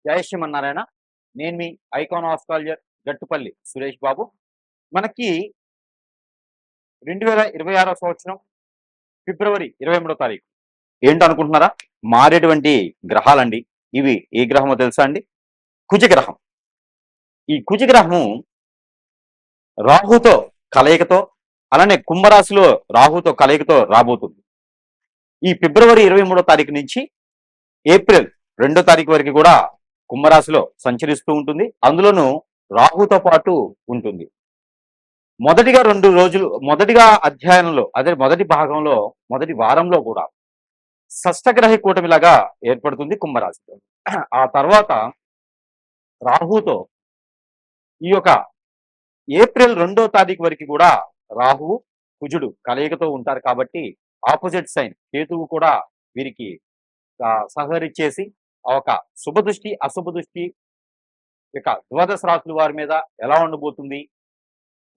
జై శ్రీమన్నారాయణ. నేను మీ icon astrologer Gattupalli Suresh Babu. మనకి 2026 సంవత్సరం ఫిబ్రవరి 23 తారీఖు ఏంటనుకుంటున్నారా? మారేటువంటి గ్రహాలండి. ఇవి ఏ గ్రహమో తెలుసా అండి? కుజగ్రహం. ఈ కుజగ్రహము రాహుతో కలయికతో, అలానే కుంభరాశిలో రాహుతో కలయికతో రాబోతుంది. ఈ ఫిబ్రవరి 23 తారీఖు నుంచి ఏప్రిల్ 2 తారీఖు వరకు కూడా కుంభరాశిలో సంచరిస్తూ ఉంటుంది. అందులోనూ రాహుతో పాటు ఉంటుంది. మొదటిగా అధ్యయనంలో, అదే మొదటి భాగంలో, మొదటి వారంలో కూడా షష్టగ్రహ కూటమిలాగా ఏర్పడుతుంది కుంభరాశిలో. ఆ తర్వాత రాహుతో ఈ యొక్క ఏప్రిల్ 2 తారీఖు వరకు కూడా రాహువు కుజుడు కలయికతో ఉంటారు కాబట్టి ఆపోజిట్ సైన్ కేతువు కూడా వీరికి సహకరించేసి ఒక శుభ దృష్టి అశుభ దృష్టి ఇక ద్వాదశ రాశుల వారి మీద ఎలా ఉండబోతుంది,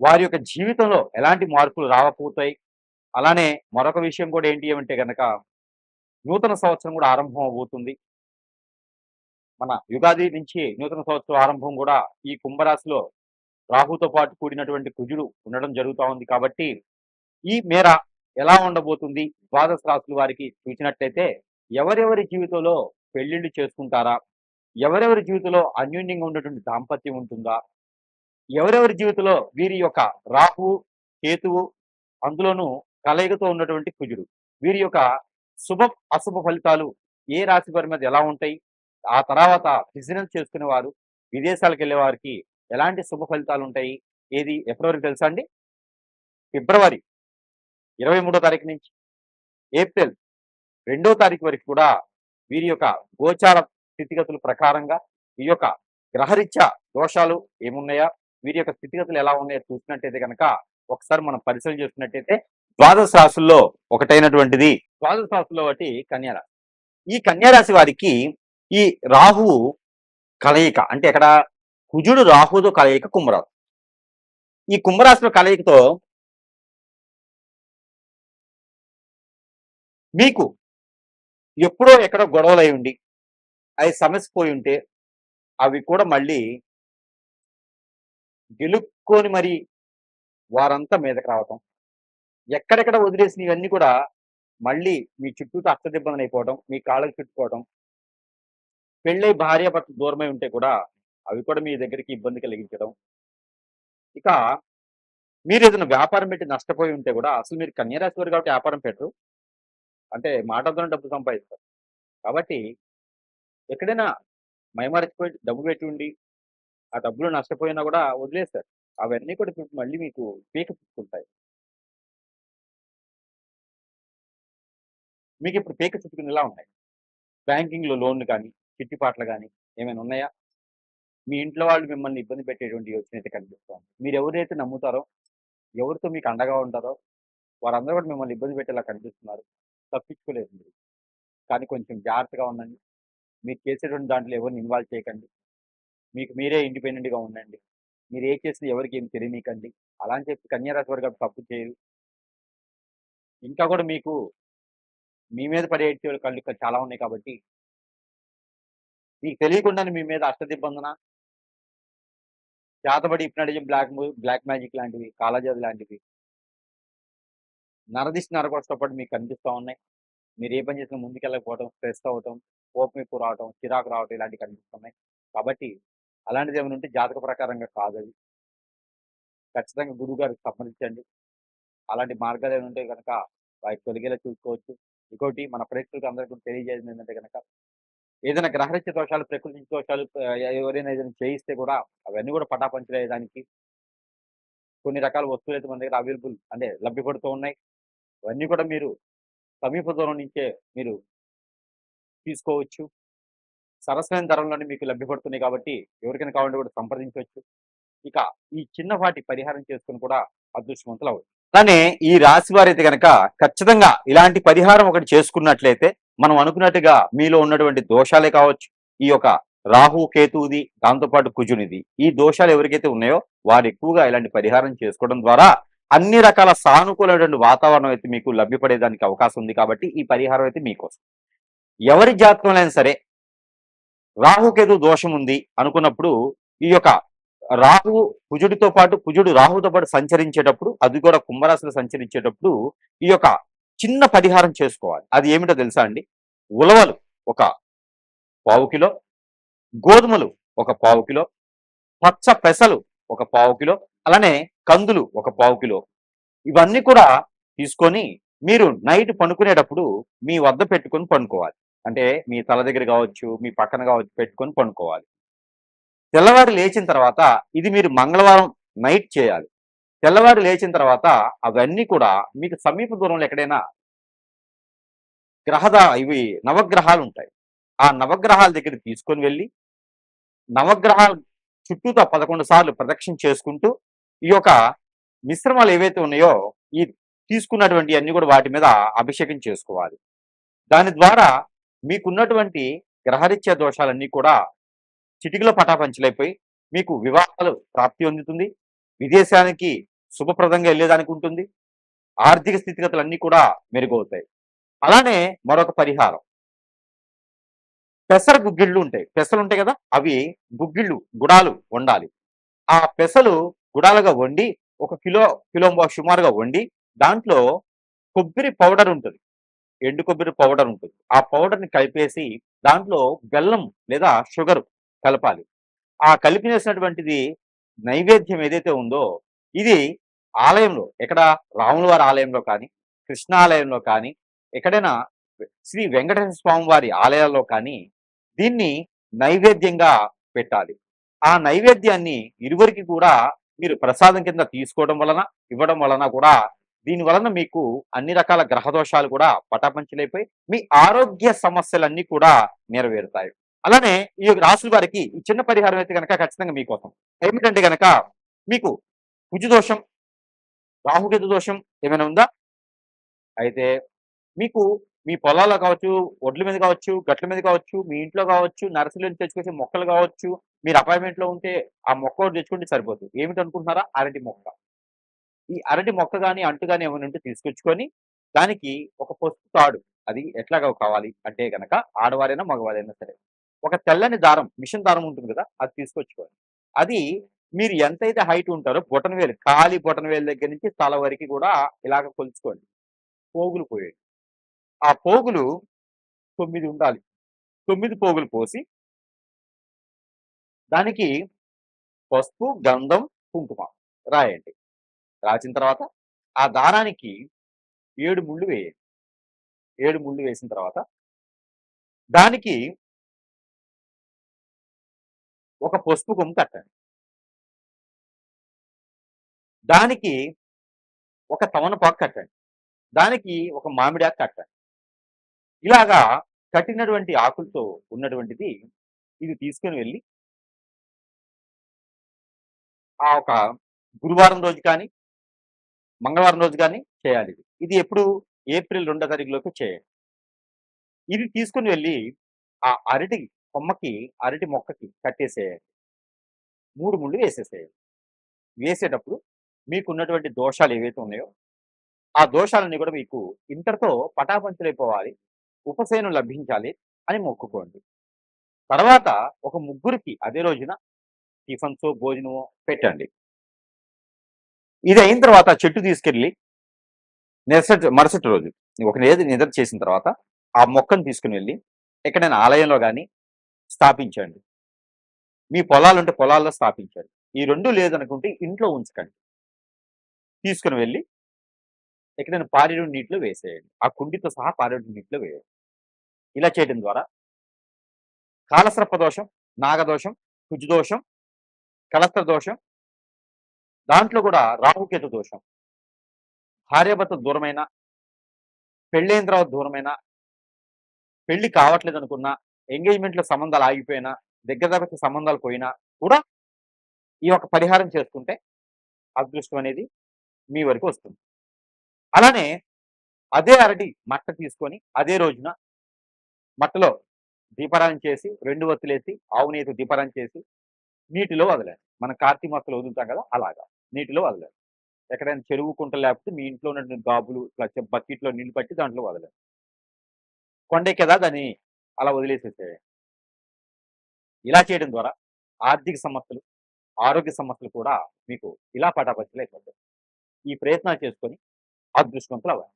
వారి యొక్క జీవితంలో ఎలాంటి మార్పులు రావబోతాయి. అలానే మరొక విషయం కూడా ఏంటి అంటే కనుక నూతన సంవత్సరం కూడా ఆరంభం అవబోతుంది. మన యుగాది నుంచి నూతన సంవత్సరం ఆరంభం కూడా ఈ కుంభరాశిలో రాహుతో పాటు కూడినటువంటి కుజుడు ఉండడం జరుగుతూ ఉంది. కాబట్టి ఈ మేర ఎలా ఉండబోతుంది ద్వాదశ రాశుల వారికి చూసినట్లయితే, ఎవరెవరి జీవితంలో పెళ్లిళ్ళు చేసుకుంటారా, ఎవరెవరి జీవితంలో అన్యోన్యంగా ఉన్నటువంటి దాంపత్యం ఉంటుందా, ఎవరెవరి జీవితంలో వీరి యొక్క రాహు కేతువు అందులోనూ కలయికతో ఉన్నటువంటి కుజుడు వీరి యొక్క శుభ అశుభ ఫలితాలు ఏ రాశి వారి మీద ఎలా ఉంటాయి, ఆ తర్వాత బిజినెస్ చేసుకునే వారు విదేశాలకు వెళ్ళే వారికి ఎలాంటి శుభ ఫలితాలు ఉంటాయి, ఏది ఎప్పటివరకు తెలుసా అండి? ఫిబ్రవరి 23 తారీఖు నుంచి ఏప్రిల్ 2 తారీఖు వరకు కూడా వీరి యొక్క గోచార స్థితిగతుల ప్రకారంగా ఈ యొక్క గ్రహరీత్యా దోషాలు ఏమున్నాయా, వీరి యొక్క స్థితిగతులు ఎలా ఉన్నాయో చూసినట్టయితే కనుక ఒకసారి మనం పరిశీలన చేస్తున్నట్టయితే ద్వాదశ రాశుల్లో ఒకటైనటువంటిది ద్వాదశ రాశుల్లో ఒకటి కన్యారాశి. ఈ కన్యారాశి వారికి ఈ రాహువు కలయిక అంటే ఎక్కడ కుజుడు రాహుతో కలయిక కుంభరాశి. ఈ కుంభరాశిలో కలయికతో మీకు ఎప్పుడో ఎక్కడో గొడవలు అయి ఉండి అవి సమస్య పోయి ఉంటే అవి కూడా మళ్ళీ గెలుక్కొని మరి వారంతా మీదకి రావటం, ఎక్కడెక్కడ వదిలేసిన ఇవన్నీ కూడా మళ్ళీ మీ చుట్టూతో అష్టదిబ్బందులు అయిపోవడం, మీ కాళ్ళకి చుట్టుకోవడం, పెళ్ళై భార్య భర్త దూరమై ఉంటే కూడా అవి కూడా మీ దగ్గరికి ఇబ్బంది కలిగించడం. ఇక మీరు ఏదైనా వ్యాపారం పెట్టి నష్టపోయి ఉంటే కూడా, అసలు మీరు కన్యారాశి వారు కాబట్టి వ్యాపారం పెట్టరు, అంటే మాటలతోనే డబ్బు సంపాదిస్తారు. కాబట్టి ఎక్కడైనా మైమరచిపోయి డబ్బు పెట్టి ఉండి ఆ డబ్బులు నష్టపోయినా కూడా వదిలేస్తారు. అవన్నీ కూడా ఇప్పుడు మళ్ళీ మీకు పీక చుట్టుకుంటాయి. మీకు ఇప్పుడు పీక చుట్టుకునేలా ఉన్నాయి. బ్యాంకింగ్‌లో లోన్‌లు కానీ, చిట్టిపాట్లు గానీ ఏమైనా ఉన్నాయా? మీ ఇంట్లో వాళ్ళు మిమ్మల్ని ఇబ్బంది పెట్టేటువంటి యోచన అయితే కనిపిస్తోంది. మీరు ఎవరైతే నమ్ముతారో, ఎవరితో మీకు అండగా ఉంటారో వారందరూ కూడా మిమ్మల్ని ఇబ్బంది పెట్టేలా కనిపిస్తున్నారు. తప్పించుకోలేరు మీరు. కానీ కొంచెం జాగ్రత్తగా ఉండండి. మీరు చేసేటువంటి దాంట్లో ఎవరిని ఇన్వాల్వ్ చేయకండి. మీకు మీరే ఇండిపెండెంట్‌గా ఉండండి. మీరు ఏది చేసినా ఎవరికీ ఏమి తెలియనీయకండి. అలా అని చెప్పి కన్యారాశి వారు కాబట్టి తప్పు చేయరు. ఇంకా కూడా మీకు మీ మీద పడేటి కళ్ళు ఇంకా చాలా ఉన్నాయి కాబట్టి, మీకు తెలియకుండానే మీ మీద అష్టదిబ్బందన, చేతబడి హిప్నాటిజం, బ్లాక్ మ్యాజిక్ లాంటివి, కాళజాది లాంటివి, నరదిష్టి నరకొట్టతో పాటు మీకు కనిపిస్తా ఉన్నాయి. మీరు ఏ పని చేసినా ముందుకెళ్ళకపోవడం, స్ట్రెస్ అవ్వటం, కోపం ఎక్కువ రావటం, చిరాకు రావటం ఇలాంటివి కనిపిస్తున్నాయి. కాబట్టి అలాంటిది ఏమైనా ఉంటే జాతక ప్రకారంగా కాదది. ఖచ్చితంగా గురువు గారికి సంప్రదించండి. అలాంటి మార్గాలు ఏమైనా ఉంటే గనక వాటికి తొలగేలా చూసుకోవచ్చు. ఇంకోటి మన ప్రేక్షకులకు అందరికీ కూడా తెలియజేసింది ఏంటంటే గనక, ఏదైనా గ్రహరీత్య దోషాలు, ప్రకృతి దోషాలు ఎవరైనా ఏదైనా చేయిస్తే కూడా అవన్నీ కూడా పటాపంచలయ్యేదానికి కొన్ని రకాల వస్తువులైతే మన దగ్గర అవైలబుల్ అంటే లభ్యపడుతూ ఉన్నాయి. అవన్నీ కూడా మీరు సమీప దూరం నుంచే మీరు తీసుకోవచ్చు. సరసమైన ధరల్లోనే మీకు లభ్యపడుతున్నాయి కాబట్టి ఎవరికైనా కావాలంటే కూడా సంప్రదించవచ్చు. ఇక ఈ చిన్నపాటి పరిహారం చేసుకొని కూడా అదృష్టవంతులు అవ్వచ్చు. అలానే ఈ రాశి వారైతే గనక ఖచ్చితంగా ఇలాంటి పరిహారం ఒకటి చేసుకున్నట్లయితే మనం అనుకున్నట్టుగా మీలో ఉన్నటువంటి దోషాలే కావచ్చు, ఈ యొక్క రాహు కేతువుది, దాంతోపాటు కుజునిది, ఈ దోషాలు ఎవరికైతే ఉన్నాయో వారు ఎక్కువగా ఇలాంటి పరిహారం చేసుకోవడం ద్వారా అన్ని రకాల సానుకూలమైనటువంటి వాతావరణం అయితే మీకు లభ్యపడేదానికి అవకాశం ఉంది. కాబట్టి ఈ పరిహారం అయితే మీకోసం. ఎవరి జాతకంలో అయినా సరే రాహుకేతు దోషం ఉంది అనుకున్నప్పుడు ఈ యొక్క రాహువు కుజుడితో పాటు కుజుడు రాహుతో పాటు సంచరించేటప్పుడు అది కూడా కుంభరాశిలో సంచరించేటప్పుడు ఈ యొక్క చిన్న పరిహారం చేసుకోవాలి. అది ఏమిటో తెలుసా అండి? ఉలవలు ఒక పావు కిలో, గోధుమలు ఒక పావు కిలో, పచ్చ పెసలు ఒక పావు కిలో, అలానే కందులు ఒక పావు కిలో, ఇవన్నీ కూడా తీసుకొని మీరు నైట్ పనుకునేటప్పుడు మీ వద్ద పెట్టుకొని పనుకోవాలి. అంటే మీ తల దగ్గర కావచ్చు, మీ పక్కన కావచ్చు పెట్టుకొని పనుకోవాలి. తెల్లవారి లేచిన తర్వాత ఇది మీరు మంగళవారం నైట్ చేయాలి. తెల్లవారి లేచిన తర్వాత అవన్నీ కూడా మీకు సమీప దూరంలో ఎక్కడైనా ఇవి నవగ్రహాలు ఉంటాయి. ఆ నవగ్రహాల దగ్గరికి తీసుకొని వెళ్ళి నవగ్రహాల చుట్టూతా 11 సార్లు ప్రదక్షిణ చేసుకుంటూ ఈ యొక్క మిశ్రమాలు ఏవైతే ఉన్నాయో ఈ తీసుకున్నటువంటి అన్ని కూడా వాటి మీద అభిషేకం చేసుకోవాలి. దాని ద్వారా మీకున్నటువంటి గ్రహరీత్యా దోషాలన్నీ కూడా చిటికలో పటాపంచలైపోయి మీకు వివాహాలు ప్రాప్తి పొందుతుంది. విదేశానికి శుభప్రదంగా వెళ్ళేదానికి ఉంటుంది. ఆర్థిక స్థితిగతులన్నీ కూడా మెరుగవుతాయి. అలానే మరొక పరిహారం పెసర గుగ్గిళ్ళు ఉంటాయి. పెసలుంటాయి కదా! అవి గుగ్గిళ్ళు, గుడాలు వండాలి. ఆ పెసలు గుడాలుగా వండి ఒక కిలోంబావు సుమారుగా వండి దాంట్లో కొబ్బరి పౌడర్ ఉంటది. ఎండు కొబ్బరి పౌడర్ ఉంటుంది. ఆ పౌడర్‌ని కలిపేసి దాంట్లో బెల్లం లేదా షుగర్ కలపాలి. ఆ కలిపినేసినటువంటిది నైవేద్యం ఏదైతే ఉందో ఇది ఆలయంలో ఎక్కడ రాముల వారి ఆలయంలో కానీ, కృష్ణ ఆలయంలో కానీ, ఎక్కడైనా శ్రీ వెంకటేశ్వర స్వామి వారి ఆలయాల్లో కానీ దీన్ని నైవేద్యంగా పెట్టాలి. ఆ నైవేద్యాన్ని ఇరువురికి కూడా మీరు ప్రసాదం కింద తీసుకోవడం వలన, ఇవ్వడం వలన కూడా దీని వలన మీకు అన్ని రకాల గ్రహ దోషాలు కూడా పటాపంచలైపోయి మీ ఆరోగ్య సమస్యలన్నీ కూడా నెరవేరుతాయి. అలానే ఈ రాశుల వారికి ఈ చిన్న పరిహారం అయితే గనక ఖచ్చితంగా మీకోసం. ఏమిటంటే గనక మీకు కుజు దోషం, రాహుకేతు దోషం ఏమైనా ఉందా? అయితే మీకు మీ పొలాల్లో కావచ్చు, ఒడ్ల మీద కావచ్చు, గట్ల మీద కావచ్చు, మీ ఇంట్లో కావచ్చు, నర్సరీలో నుంచి తెచ్చుకొచ్చే మొక్కలు కావచ్చు, మీరు అపార్ట్మెంట్‌లో ఉంటే ఆ మొక్క ఒకటి తెచ్చుకుంటే సరిపోతుంది. ఏమిటనుకుంటున్నారా? అరటి మొక్క. ఈ అరటి మొక్క గాని, అంటు గాని ఏమైనా ఉంటే తీసుకొచ్చుకొని, దానికి ఒక పసుపు తాడు అది ఎట్లాగా కావాలి అంటే గనక ఆడవారైనా, మగవారైనా సరే. ఒక తెల్లని దారం, మిషన్ దారం ఉంటుంది కదా! అది తీసుకొచ్చుకోవాలి. అది మీరు ఎంతైతే హైట్ ఉంటారో బొటనవేలు, కాలి బొటనవేలు దగ్గర నుంచి తల వరకి కూడా ఇలాగ కొలుచుకోండి. పోగులు పోయండి. ఆ పోగులు 9 ఉండాలి. 9 పోగులు పోసి, దానికి పసుపు, గంధం, కుంకుమ రాయండి. రాసిన తర్వాత ఆ దారానికి 7 ముళ్ళు వేయండి. 7 ముళ్ళు వేసిన తర్వాత దానికి ఒక పసుపు కొమ్ము కట్టండి. దానికి ఒక తమలపాకు కట్టండి. దానికి ఒక మామిడాకు కట్టండి. ఇలాగా కట్టినటువంటి ఆకులతో ఉన్నటువంటిది ఇది తీసుకొని వెళ్లి ఆ ఒక గురువారం రోజు కానీ, మంగళవారం రోజు కానీ చేయాలిది. ఇది ఎప్పుడు ఏప్రిల్ 2 తారీఖులోపు చేయండి. ఇది తీసుకొని వెళ్లి ఆ అరటి కొమ్మకి, అరటి మొక్కకి కట్టేసేయండి. 3 ముళ్ళు వేసేసేయండి. వేసేటప్పుడు మీకున్నటువంటి దోషాలు ఏవైతే ఉన్నాయో, ఆ దోషాలన్నీ కూడా మీకు ఇంతటితో పటాపంచలైపోవాలి. ఉపశమనం లభించాలి అని మొక్కుకోండి. తర్వాత ఒక ముగ్గురికి అదే రోజున టిఫిన్సో, భోజనమో పెట్టండి. ఇది అయిన తర్వాత చెట్టు తీసుకెళ్ళి మరుసటి రోజు ఒక నిద్ర చేసిన తర్వాత ఆ మొక్కను తీసుకుని వెళ్ళి ఎక్కడైనా ఆలయంలో గాని స్థాపించండి. మీ పొలాలుంటే పొలాల్లో స్థాపించండి. ఈ 2 లేదనుకుంటే ఇంట్లో ఉంచకండి. తీసుకొని వెళ్లి ఎక్కడైనా పారేడు నీటిలో వేసేయండి. ఆ కుండీతో సహా పారేడు నీటిలో వేయండి. ఇలా చేయడం ద్వారా కాలసర్ప దోషం, నాగదోషం, కుజదోషం, కలస్త్ర దోషం, దాంట్లో కూడా రాహుకేతు దోషం, భార్యాభర్త దూరమైన, పెళ్ళైన తర్వాత దూరమైన, పెళ్లి కావట్లేదనుకున్నా, ఎంగేజ్‌మెంట్‌లో సంబంధాలు ఆగిపోయినా, దగ్గర దగ్గర సంబంధాలు పోయినా కూడా ఈ యొక్క పరిహారం చేసుకుంటే అదృష్టం అనేది మీ వరకు వస్తుంది. అలానే అదే అరటి మట్ట తీసుకొని అదే రోజున మట్టలో దీపారాధన చేసి 2 ఒత్తులేసి, ఆవు నెయ్యితో దీపారాధన చేసి నీటిలో వదలండి. మనం కార్తీక మాసంలో వదులుతాం కదా! అలాగా నీటిలో వదలండి. ఎక్కడైనా చెరువు, కుంట లేకపోతే మీ ఇంట్లో ఉన్నటువంటి గాబులు ఇట్లా బకెట్‌లో నీళ్లు పట్టి దాంట్లో వదలండి. కొండెక్కేదా దాన్ని అలా వదిలేసేసేయండి. ఇలా చేయడం ద్వారా ఆర్థిక సమస్యలు, ఆరోగ్య సమస్యలు కూడా మీకు ఇలా పటాపంచలైపోతాయి. ఈ ప్రయత్నాలు చేసుకొని అదృష్టవంతులవ్వండి.